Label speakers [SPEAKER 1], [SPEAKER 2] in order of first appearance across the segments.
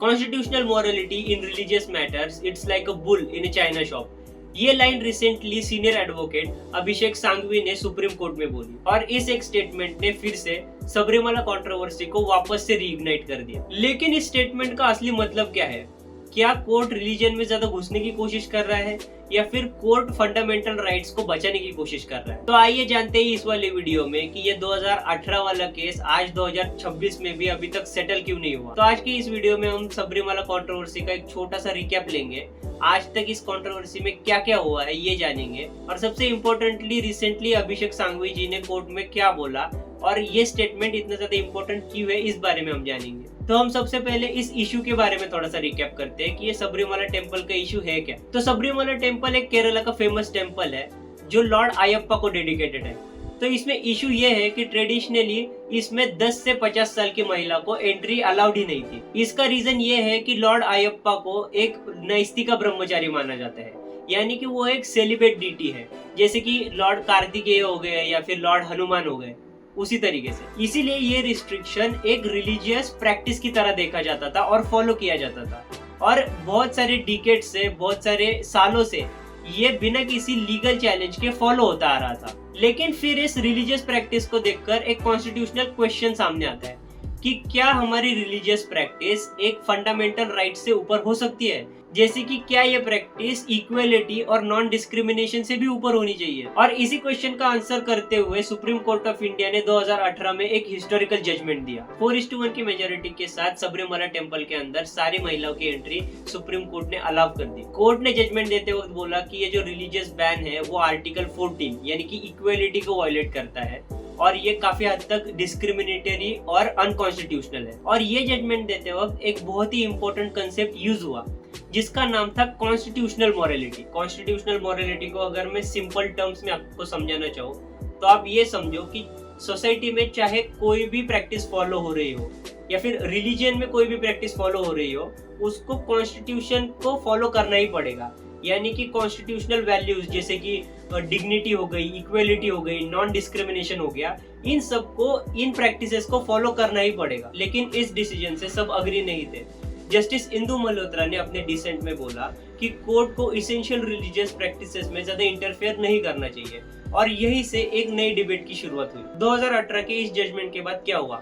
[SPEAKER 1] Constitutional morality in religious matters it's like a bull in a China shop. ये line recently senior advocate अभिषेक सांघवी ने supreme court में बोली और इस एक स्टेटमेंट ने फिर से सबरीमाला कंट्रोवर्सी को वापस से रीइग्नाइट कर दिया। लेकिन इस स्टेटमेंट का असली मतलब क्या है? क्या कोर्ट रिलीजन में ज्यादा घुसने की कोशिश कर रहा है या फिर कोर्ट फंडामेंटल राइट्स को बचाने की कोशिश कर रहा है? तो आइए जानते हैं इस वाले वीडियो में कि ये 2018 वाला केस आज 2026 में भी अभी तक सेटल क्यों नहीं हुआ। तो आज की इस वीडियो में हम सबरीमाला कंट्रोवर्सी का एक छोटा सा रिकैप लेंगे। आज तक इस कंट्रोवर्सी में क्या क्या हुआ है ये जानेंगे और सबसे इम्पोर्टेंटली रिसेंटली अभिषेक सांघवी जी ने कोर्ट में क्या बोला और ये स्टेटमेंट इतना ज्यादा इम्पोर्टेंट क्यों है इस बारे में हम जानेंगे। तो हम सबसे पहले इस इशू के बारे में थोड़ा सा रिकैप करते हैं कि ये सबरीमाला टेम्पल का इशू है क्या। तो सबरीमाला टेम्पल एक केरला का फेमस टेम्पल है जो लॉर्ड अयप्पा को डेडिकेटेड है। तो इसमें इशू ये है कि ट्रेडिशनली इसमें 10 से 50 साल की महिला को एंट्री अलाउड ही नहीं थी। इसका रीजन ये है कि लॉर्ड अयप्पा को एक नैस्तिका ब्रह्मचारी माना जाता है, यानी कि वो एक सेलिब्रेट डीटी है, जैसे कि लॉर्ड कार्तिकेय हो गए या फिर लॉर्ड हनुमान हो गए, उसी तरीके से। इसीलिए ये रिस्ट्रिक्शन एक रिलीजियस प्रैक्टिस की तरह देखा जाता था और फॉलो किया जाता था और बहुत सारे डिकेड से, बहुत सारे सालों से ये बिना किसी लीगल चैलेंज के फॉलो होता आ रहा था। लेकिन फिर इस रिलीजियस प्रैक्टिस को देखकर एक कॉन्स्टिट्यूशनल क्वेश्चन सामने आता है कि क्या हमारी रिलीजियस प्रैक्टिस एक फंडामेंटल राइट से ऊपर हो सकती है, जैसे कि क्या ये प्रैक्टिस इक्वलिटी और नॉन डिस्क्रिमिनेशन से भी ऊपर होनी चाहिए। और इसी क्वेश्चन का आंसर करते हुए सुप्रीम कोर्ट ऑफ इंडिया ने 2018 में एक हिस्टोरिकल जजमेंट दिया। 4:1 की मेजोरिटी के साथ सबरीमाला टेम्पल के अंदर सारी महिलाओं की एंट्री सुप्रीम कोर्ट ने अलाउ कर दी। कोर्ट ने जजमेंट देते वक्त बोला कि ये जो रिलीजियस बैन है वो आर्टिकल 14 यानी कि इक्वलिटी को वायलेट करता है और ये काफी हद तक डिस्क्रिमिनेटरी और अनकॉन्स्टिट्यूशनल है। और ये जजमेंट देते वक्त एक बहुत ही इंपॉर्टेंट कंसेप्ट यूज हुआ जिसका नाम था कॉन्स्टिट्यूशनल मॉरलिटी। कॉन्स्टिट्यूशनल मॉरलिटी को अगर मैं सिंपल टर्म्स में आपको समझाना चाहूँ तो आप ये समझो कि सोसाइटी में चाहे कोई भी प्रैक्टिस फॉलो हो रही हो या फिर रिलीजन में कोई भी प्रैक्टिस फॉलो हो रही हो, उसको कॉन्स्टिट्यूशन को फॉलो करना ही पड़ेगा। यानी कि कॉन्स्टिट्यूशनल वैल्यूज जैसे कि डिग्निटी हो गई, इक्वलिटी हो गई, नॉन डिस्क्रिमिनेशन हो गया, इन सबको, इन प्रैक्टिसेस को फॉलो करना ही पड़ेगा। लेकिन इस डिसीजन से सब अग्री नहीं थे। जस्टिस इंदु मल्होत्रा ने अपने डिसेंट में बोला कि कोर्ट को इसेंशियल रिलीजियस प्रैक्टिसेस में ज्यादा इंटरफेयर नहीं करना चाहिए और यहीं से एक नई डिबेट की शुरुआत हुई। 2018 के इस जजमेंट के बाद क्या हुआ?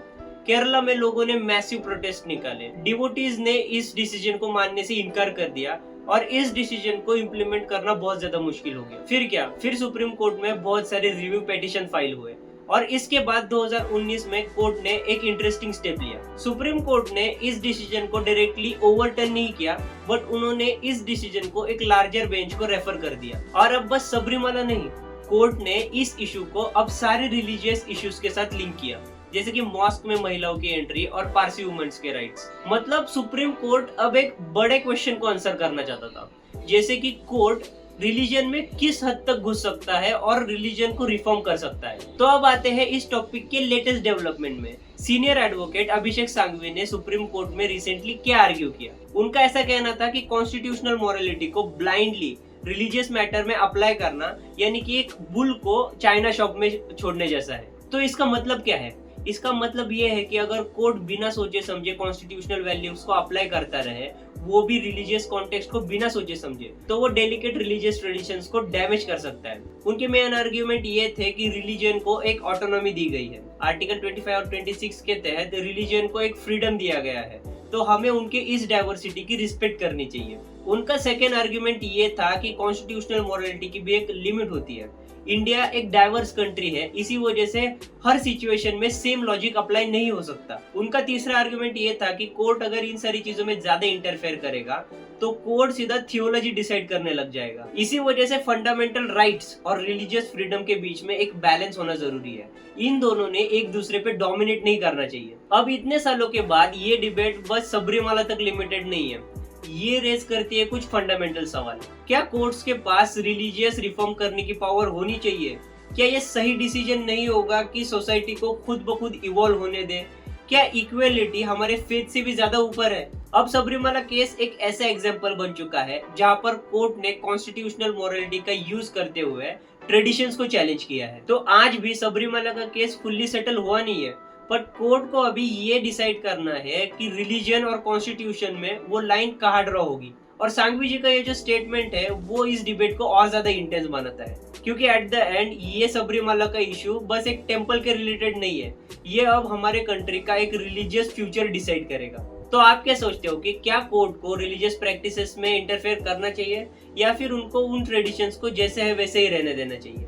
[SPEAKER 1] केरला में लोगों ने मैसिव प्रोटेस्ट निकाले। डिवोटीज ने इस डिसीजन को मानने से इनकार कर दिया और इस डिसीजन को इम्प्लीमेंट करना बहुत ज्यादा मुश्किल हो गया। फिर क्या? फिर सुप्रीम कोर्ट में बहुत सारे रिव्यू पिटीशन फाइल हुए और इसके बाद 2019 में कोर्ट ने एक इंटरेस्टिंग स्टेप लिया। सुप्रीम कोर्ट ने इस डिसीजन को डायरेक्टली ओवरटर्न नहीं किया, बट उन्होंने इस डिसीजन को एक लार्जर बेंच को रेफर कर दिया। और अब बस सबरीमाला नहीं, कोर्ट ने इस इशू को अब सारे रिलीजियस इश्यूज के साथ लिंक किया, जैसे कि मॉस्क में महिलाओं की एंट्री और पारसी वुमेन्स के राइट्स। मतलब सुप्रीम कोर्ट अब एक बड़े क्वेश्चन को आंसर करना चाहता था, जैसे कि कोर्ट रिलीजन में किस हद तक घुस सकता है और रिलीजन को रिफॉर्म कर सकता है। तो अब आते हैं इस टॉपिक के लेटेस्ट डेवलपमेंट में। सीनियर एडवोकेट अभिषेक सांघवी ने सुप्रीम कोर्ट में रिसेंटली क्या आर्ग्यू किया? उनका ऐसा कहना था कि कॉन्स्टिट्यूशनल मॉरलिटी को ब्लाइंडली रिलीजियस मैटर में अप्लाई करना यानी कि एक बुल को चाइना शॉप में छोड़ने जैसा है। तो इसका मतलब क्या है? इसका मतलब ये है कि अगर कोर्ट बिना सोचे समझे कॉन्स्टिट्यूशनल वैल्यूज को अप्लाई करता रहे, वो भी रिलीजियस कॉन्टेक्स्ट को बिना सोचे समझे, तो वो डेलिकेट रिलीजियस ट्रेडिशंस को डैमेज कर सकता है। उनके मेन आर्ग्यूमेंट ये थे कि रिलीजन को एक ऑटोनॉमी दी गई है। आर्टिकल 25 और 26 के तहत रिलीजन को एक फ्रीडम दिया गया है, तो हमें उनके इस डाइवर्सिटी की रिस्पेक्ट करनी चाहिए। उनका सेकेंड आर्ग्यूमेंट ये था कि कॉन्स्टिट्यूशनल मॉरलिटी की भी एक लिमिट होती है। इंडिया एक डाइवर्स कंट्री है, इसी वजह से हर सिचुएशन में सेम लॉजिक अप्लाई नहीं हो सकता। उनका तीसरा आर्गुमेंट ये था कि कोर्ट अगर इन सारी चीजों में ज्यादा इंटरफेयर करेगा तो कोर्ट सीधा थियोलॉजी डिसाइड करने लग जाएगा। इसी वजह से फंडामेंटल राइट्स और रिलीजियस फ्रीडम के बीच में एक बैलेंस होना जरूरी है। इन दोनों ने एक दूसरे पे डोमिनेट नहीं करना चाहिए। अब इतने सालों के बाद ये डिबेट बस सबरीमाला तक लिमिटेड नहीं है, ये रेज करती है कुछ फंडामेंटल सवाल। क्या कोर्ट्स के पास रिलीजियस रिफॉर्म करने की पावर होनी चाहिए? क्या ये सही डिसीजन नहीं होगा कि सोसाइटी को खुद ब खुद इवॉल्व होने दे? क्या इक्वलिटी हमारे फेथ से भी ज्यादा ऊपर है? अब सबरीमाला केस एक ऐसा एग्जाम्पल बन चुका है जहां पर कोर्ट ने कॉन्स्टिट्यूशनल मॉरलिटी का यूज करते हुए ट्रेडिशंस को चैलेंज किया है। तो आज भी सबरीमाला का केस फुल्ली सेटल हुआ नहीं है, बट कोर्ट को अभी ये डिसाइड करना है कि रिलीजन और कॉन्स्टिट्यूशन में वो लाइन कहाँ ड्रॉ होगी। और सांघवी जी का ये जो स्टेटमेंट है वो इस डिबेट को और ज्यादा इंटेंस बनाता है, क्योंकि एट द एंड ये सबरीमाला का इशू बस एक टेम्पल के रिलेटेड नहीं है, ये अब हमारे कंट्री का एक रिलीजियस फ्यूचर डिसाइड करेगा। तो आप क्या सोचते हो कि क्या कोर्ट को रिलीजियस प्रैक्टिसेस में इंटरफेयर करना चाहिए या फिर उनको उन ट्रेडिशंस को जैसे है वैसे ही रहने देना चाहिए?